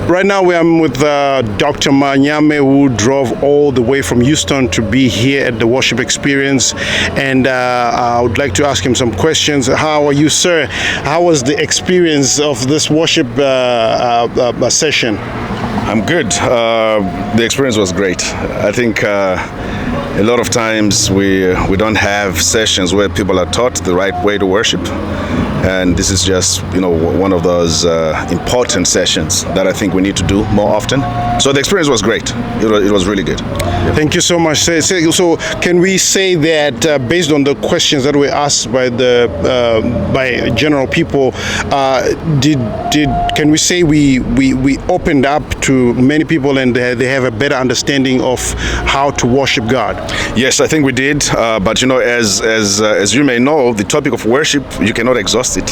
Right now we are with Dr. Manyame, who drove all the way from Houston to be here at the worship experience, and I would like to ask him some questions. How are you, sir? How was the experience of this worship session? I'm good. The experience was great. I think a lot of times we don't have sessions where people are taught the right way to worship, and this is just one of those important sessions that I think we need to do more often. So the experience was great. It was really good. Thank you so much. So can we say that based on the questions that were asked by by general people, can we say we opened up to many people and they have a better understanding of how to worship God? Yes, I think we did. But as you may know, the topic of worship, you cannot exhaust it.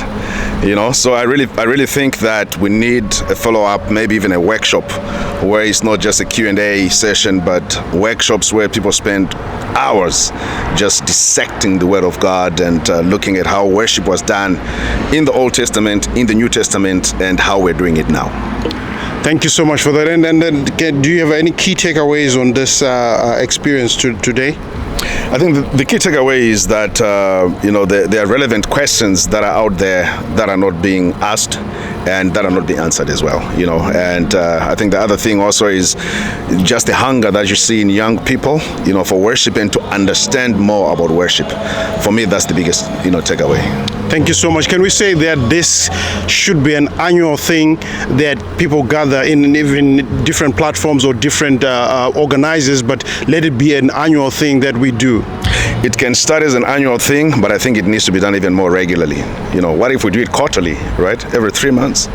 So I really think that we need a follow-up, maybe even a workshop, where it's not just a Q&A session, but workshops where people spend hours just dissecting the Word of God and looking at how worship was done in the Old Testament, in the New Testament, and how we're doing it now. Thank you so much for that. And then, do you have any key takeaways on this experience today? I think the key takeaway is that there are relevant questions that are out there that are not being asked and that are not being answered as well. And I think the other thing also is just the hunger that you see in young people, for worship and to understand more about worship. For me, that's the biggest takeaway. Thank you so much. Can we say that this should be an annual thing that people gather in even different platforms or different organizers, but let it be an annual thing that we do? It can start as an annual thing, but I think it needs to be done even more regularly. What if we do it quarterly, right? Every 3 months?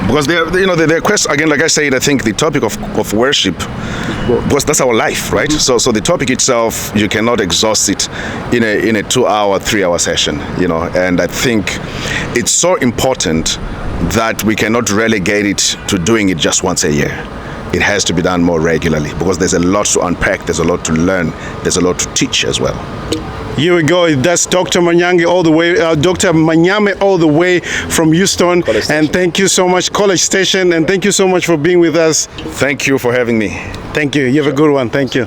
Because there are questions, again, like I said, I think the topic of worship, because that's our life, right? So the topic itself, you cannot exhaust it in a 2-hour, 3-hour session, and I think it's so important that we cannot relegate it to doing it just once a year. It has to be done more regularly because there's a lot to unpack, there's a lot to learn, there's a lot to teach as well. Here we go. That's Dr. Manyame all the way from Houston. And thank you so much, College Station, and thank you so much for being with us. Thank you for having me. Thank you. You have a good one. Thank you.